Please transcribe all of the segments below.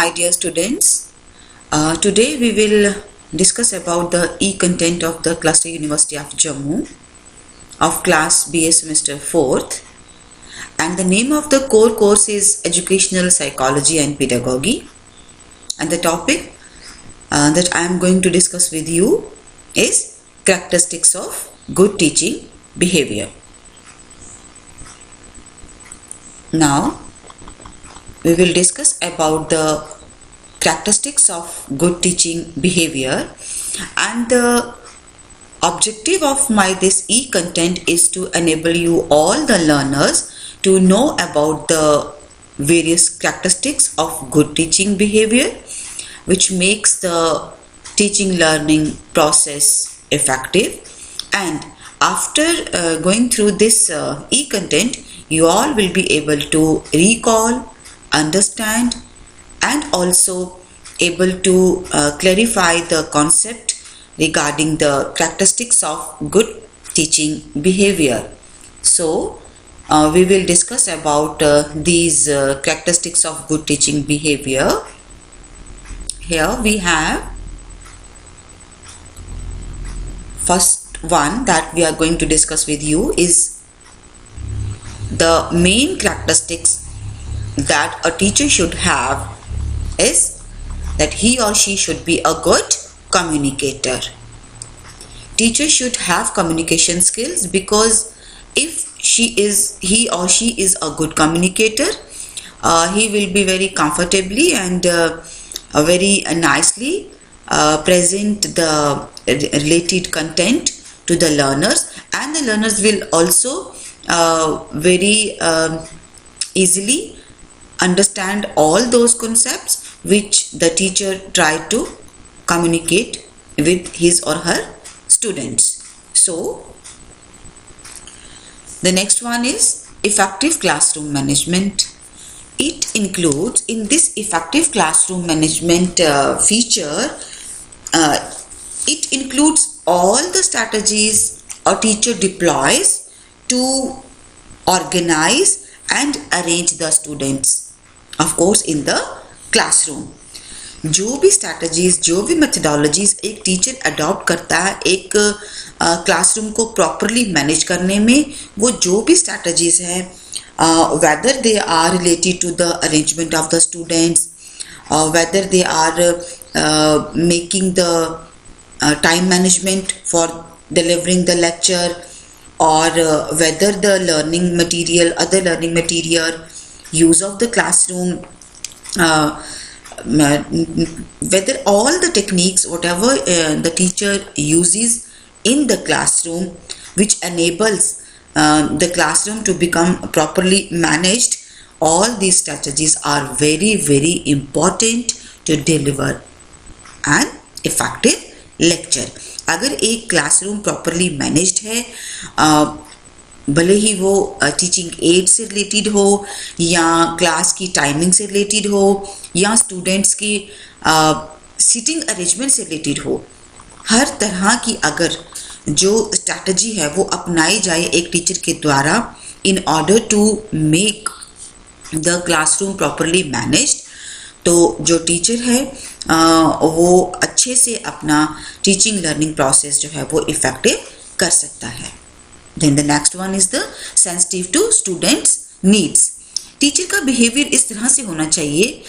my dear students. Today we will discuss about the e-content of the Cluster University of Jammu of class BA semester 4th, and the name of the core course is Educational Psychology and Pedagogy, and the topic that I am going to discuss with you is characteristics of good teaching behavior. Now we will discuss about the characteristics of good teaching behavior, and the objective of this e-content is to enable you all the learners to know about the various characteristics of good teaching behavior, which makes the teaching learning process effective. And after going through this e-content, you all will be able to recall, understand, and also able to clarify the concept regarding the characteristics of good teaching behavior. So we will discuss about these characteristics of good teaching behavior. Here we have first one that we are going to discuss with you is the main characteristics that a teacher should have is that he or she should be a good communicator. Teacher should have communication skills, because if he or she is a good communicator, he will be very comfortably and very nicely present the related content to the learners, and the learners will also very easily understand all those concepts which the teacher tried to communicate with his or her students. So the next one is effective classroom management. It includes, in this effective classroom management feature, it includes all the strategies a teacher deploys to organize and arrange the students, of course, in the classroom. जो भी strategies, जो भी methodologies एक teacher adopt करता है एक classroom को properly manage करने में, वो जो भी strategies हैं, whether they are related to the arrangement of the students, whether they are making the time management for delivering the lecture, or whether the learning material, other learning material, use of the classroom, whether all the techniques, whatever the teacher uses in the classroom, which enables the classroom to become properly managed, all these strategies are very, very important to deliver an effective lecture. अगर एक classroom properly managed है, भले ही वो teaching add से related हो, या class की timing से रिलेटेड हो, या स्टूडेंट्स की सीटिंग अरेंजमेंट से रिलेटेड हो, हर तरह की अगर जो स्ट्रैटेजी है वो अपनाई जाए एक टीचर के द्वारा in order to make the classroom properly managed, तो जो टीचर है वो अच्छे से अपना टीचिंग लर्निंग प्रोसेस जो है वो इफेक्टिव कर सकता है. Then the next one is the sensitive to students' needs. Teacher का बिहेवियर इस तरह से होना चाहिए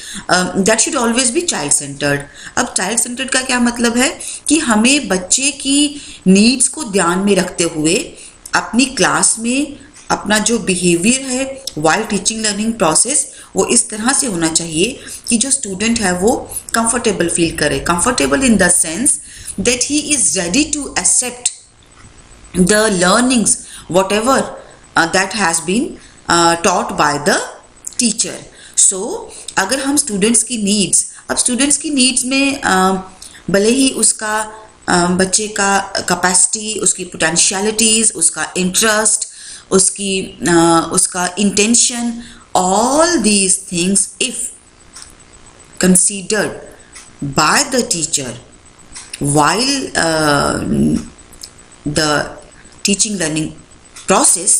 that should always be child centered. अब child centered का क्या मतलब है कि हमें बच्चे की नीड्स को ध्यान में रखते हुए अपनी क्लास में अपना जो बिहेवियर है while टीचिंग लर्निंग प्रोसेस वो इस तरह से होना चाहिए कि जो स्टूडेंट है वो कंफर्टेबल फील करे. Comfortable in the sense that he is ready to accept the learnings whatever that has been taught by the teacher. So अगर हम students की needs, अब students की needs में भले ही उसका बच्चे का capacity, उसकी potentialities, उसका interest, उसका intention, all these things if considered by the teacher while the teaching learning process,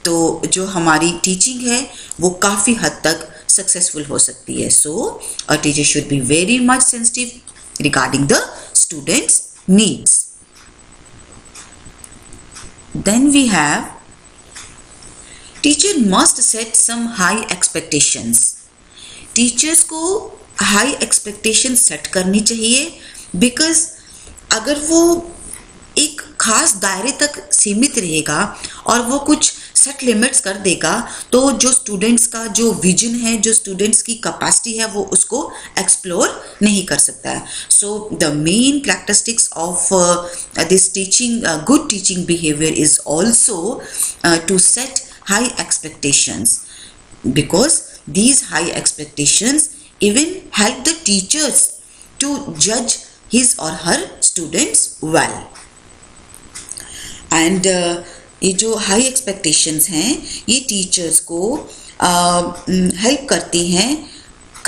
तो जो हमारी टीचिंग है वो काफ़ी हद तक सक्सेसफुल हो सकती है. So a teacher should be very much sensitive regarding the students needs. Then we have teacher must set some high expectations. Teachers को हाई एक्सपेक्टेशन सेट करनी चाहिए, बिकॉज अगर वो एक खास दायरे तक सीमित रहेगा और वो कुछ सेट लिमिट्स कर देगा तो जो स्टूडेंट्स का जो विजन है, जो स्टूडेंट्स की कैपेसिटी है, वो उसको एक्सप्लोर नहीं कर सकता है. So the main characteristics of this teaching good teaching behaviour is also to set high expectations, because these high expectations even help the teachers to judge his or her students well. And ये जो high expectations हैं ये teachers को help करती हैं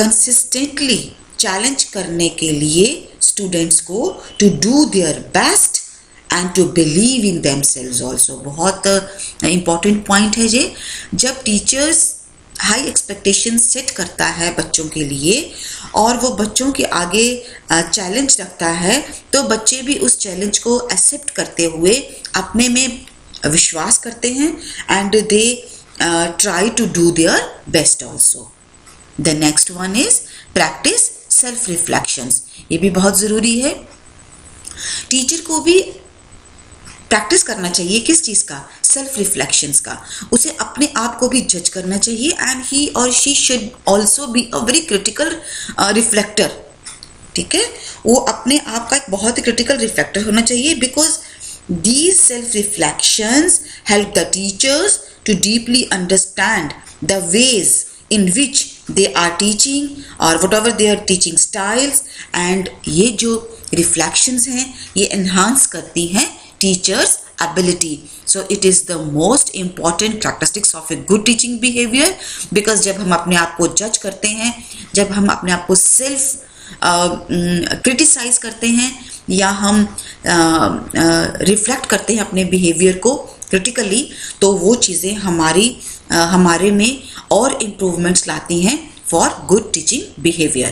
consistently challenge करने के लिए students को to do their best and to believe in themselves also. बहुत important point है ये. जब teachers हाई एक्सपेक्टेशन सेट करता है बच्चों के लिए और वो बच्चों के आगे चैलेंज रखता है, तो बच्चे भी उस चैलेंज को एक्सेप्ट करते हुए अपने में विश्वास करते हैं and they try to do their best also. The next one is practice self reflections. ये भी बहुत ज़रूरी है. टीचर को भी प्रैक्टिस करना चाहिए किस चीज़ का? सेल्फ रिफ्लेक्शंस का. उसे अपने आप को भी जज करना चाहिए एंड ही और she should also be a very critical reflector. ठीक है, वो अपने आप का एक बहुत ही क्रिटिकल रिफ्लेक्टर होना चाहिए, because these self reflections help the teachers to deeply understand the ways in which they are teaching or whatever their teaching styles. and ये जो reflections हैं ये enhance करती हैं teachers ability. so it is the most important characteristics of a good teaching behavior, because जब हम अपने आप को judge करते हैं, जब हम अपने आप को self criticize करते हैं या हम reflect करते हैं अपने behavior को critically, तो वो चीज़ें हमारे में और improvements लाती हैं for good teaching behavior.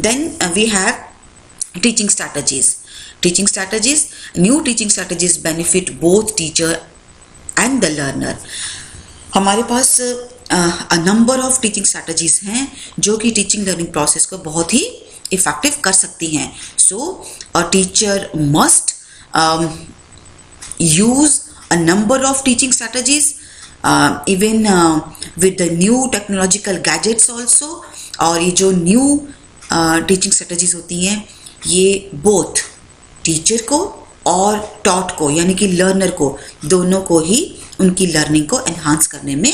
Then we have teaching strategies. Teaching strategies, new teaching strategies benefit both teacher and the learner. हमारे पास a number of teaching strategies हैं जो कि teaching learning process को बहुत ही effective कर सकती हैं. So a teacher must use a number of teaching strategies, even with the new technological gadgets also. और ये जो new teaching strategies होती हैं ये both टीचर को और टॉट को यानी कि लर्नर को, दोनों को ही उनकी लर्निंग को एनहांस करने में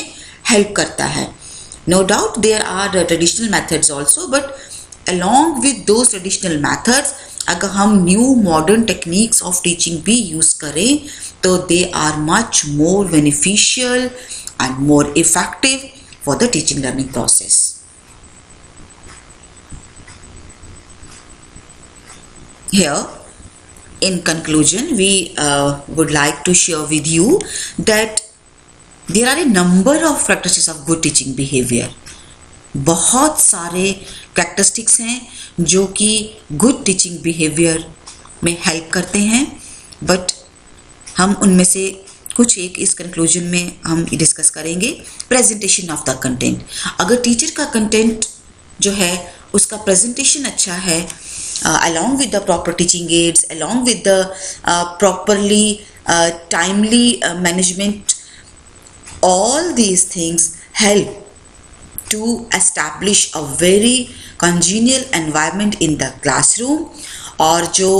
हेल्प करता है. No doubt there are traditional methods also, but along with those traditional methods अगर हम new modern techniques of teaching भी यूज करें तो they are much more beneficial and more effective for the teaching learning process. Here, in conclusion, we would like to share with you that there are a number of characteristics of good teaching behavior. बहुत सारे characteristics हैं जो कि good teaching behavior में help करते हैं, but हम उनमें से कुछ एक इस conclusion में हम discuss करेंगे. Presentation of the content. अगर teacher का content जो है उसका presentation अच्छा है, along with the proper teaching aids, along with the properly timely management, all these things help to establish a very congenial environment in the classroom. और जो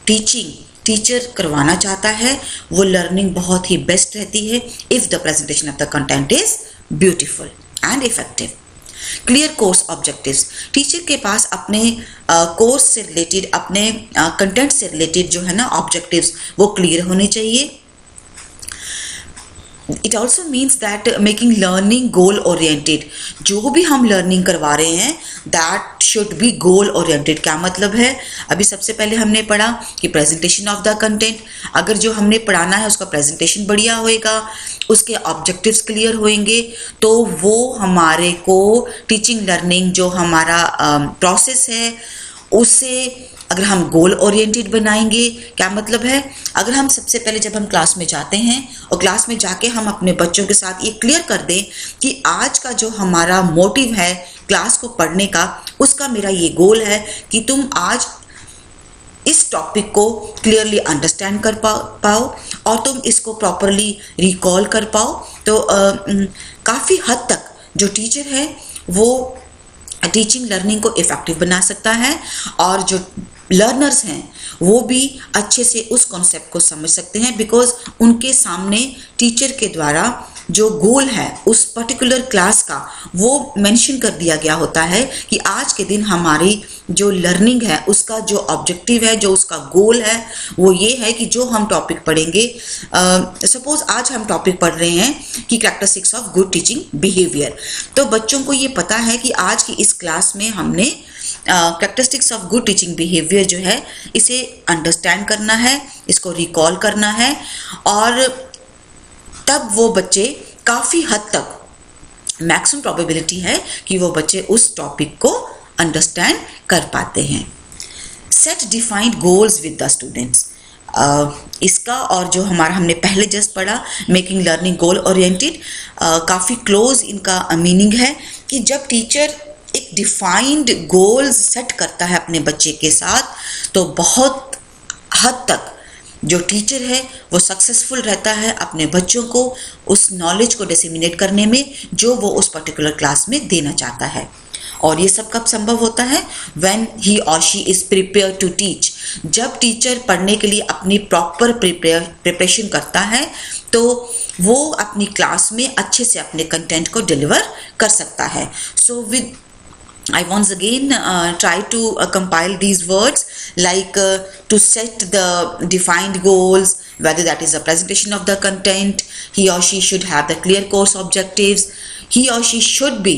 teacher करवाना चाहता है वो लर्निंग बहुत ही बेस्ट रहती है if the presentation of the content is beautiful and effective. Clear course objectives. Teacher के पास अपने कोर्स से रिलेटेड, अपने कंटेंट से रिलेटेड जो है ना ऑब्जेक्टिव्स वो क्लियर होने चाहिए. It also means that making learning goal oriented. जो भी हम लर्निंग करवा रहे हैं that should be goal oriented. क्या मतलब है? अभी सबसे पहले हमने पढ़ा कि प्रेजेंटेशन ऑफ द कंटेंट. अगर जो हमने पढ़ाना है उसका प्रेजेंटेशन बढ़िया होएगा, उसके ऑब्जेक्टिव्स क्लियर होंगे, तो वो हमारे को टीचिंग लर्निंग जो हमारा प्रोसेस है उसे अगर हम गोल ओरिएंटेड बनाएंगे. क्या मतलब है? अगर हम सबसे पहले जब हम क्लास में जाते हैं और क्लास में जाके हम अपने बच्चों के साथ ये क्लियर कर दें कि आज का जो हमारा मोटिव है क्लास को पढ़ने का, उसका मेरा ये गोल है कि तुम आज इस टॉपिक को क्लियरली अंडरस्टैंड कर पाओ और तुम इसको प्रॉपरली रिकॉल कर पाओ. तो काफ़ी हद तक जो टीचर है वो टीचिंग लर्निंग को इफ़ेक्टिव बना सकता है और जो लर्नर्स हैं वो भी अच्छे से उस कॉन्सेप्ट को समझ सकते हैं, बिकॉज उनके सामने टीचर के द्वारा जो गोल है उस पर्टिकुलर क्लास का वो मेंशन कर दिया गया होता है कि आज के दिन हमारी जो लर्निंग है उसका जो ऑब्जेक्टिव है, जो उसका गोल है वो ये है कि जो हम टॉपिक पढ़ेंगे, सपोज आज हम टॉपिक पढ़ रहे हैं कि characteristics of good teaching behaviour. तो बच्चों को ये पता है कि आज की इस क्लास में हमने characteristics of good teaching behaviour जो है इसे अंडरस्टैंड करना है, इसको रिकॉल करना है, और तब वो बच्चे काफ़ी हद तक मैक्सिमम प्रोबेबिलिटी है कि वो बच्चे उस टॉपिक को अंडरस्टैंड कर पाते हैं. Set defined goals with the students. इसका और जो हमारा हमने पहले जस्ट पढ़ा मेकिंग लर्निंग गोल ओरिएंटेड, काफ़ी क्लोज इनका मीनिंग है कि जब टीचर एक डिफाइंड गोल्स सेट करता है अपने बच्चे के साथ तो बहुत हद तक जो टीचर है वो सक्सेसफुल रहता है अपने बच्चों को उस नॉलेज को डिसेमिनेट करने में जो वो उस पर्टिकुलर क्लास में देना चाहता है. और ये सब कब संभव होता है? व्हेन ही और she is prepare to teach. जब टीचर पढ़ने के लिए अपनी प्रॉपर प्रिपरेशन करता है तो वो अपनी क्लास में अच्छे से अपने कंटेंट को डिलीवर कर सकता है. So with I once again try to compile these words like to set the defined goals, whether that is a presentation of the content, he or she should have the clear course objectives, he or she should be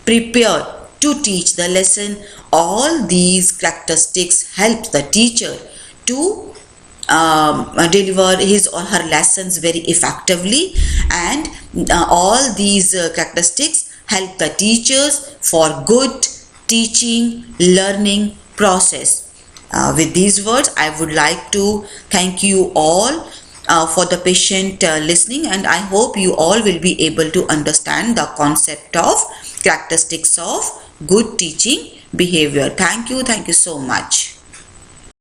prepared to teach the lesson. All these characteristics help the teacher to deliver his or her lessons very effectively, and all these characteristics help the teachers for good teaching learning process. With these words I would like to thank you all for the patient listening, and I hope you all will be able to understand the concept of characteristics of good teaching behavior. Thank you so much.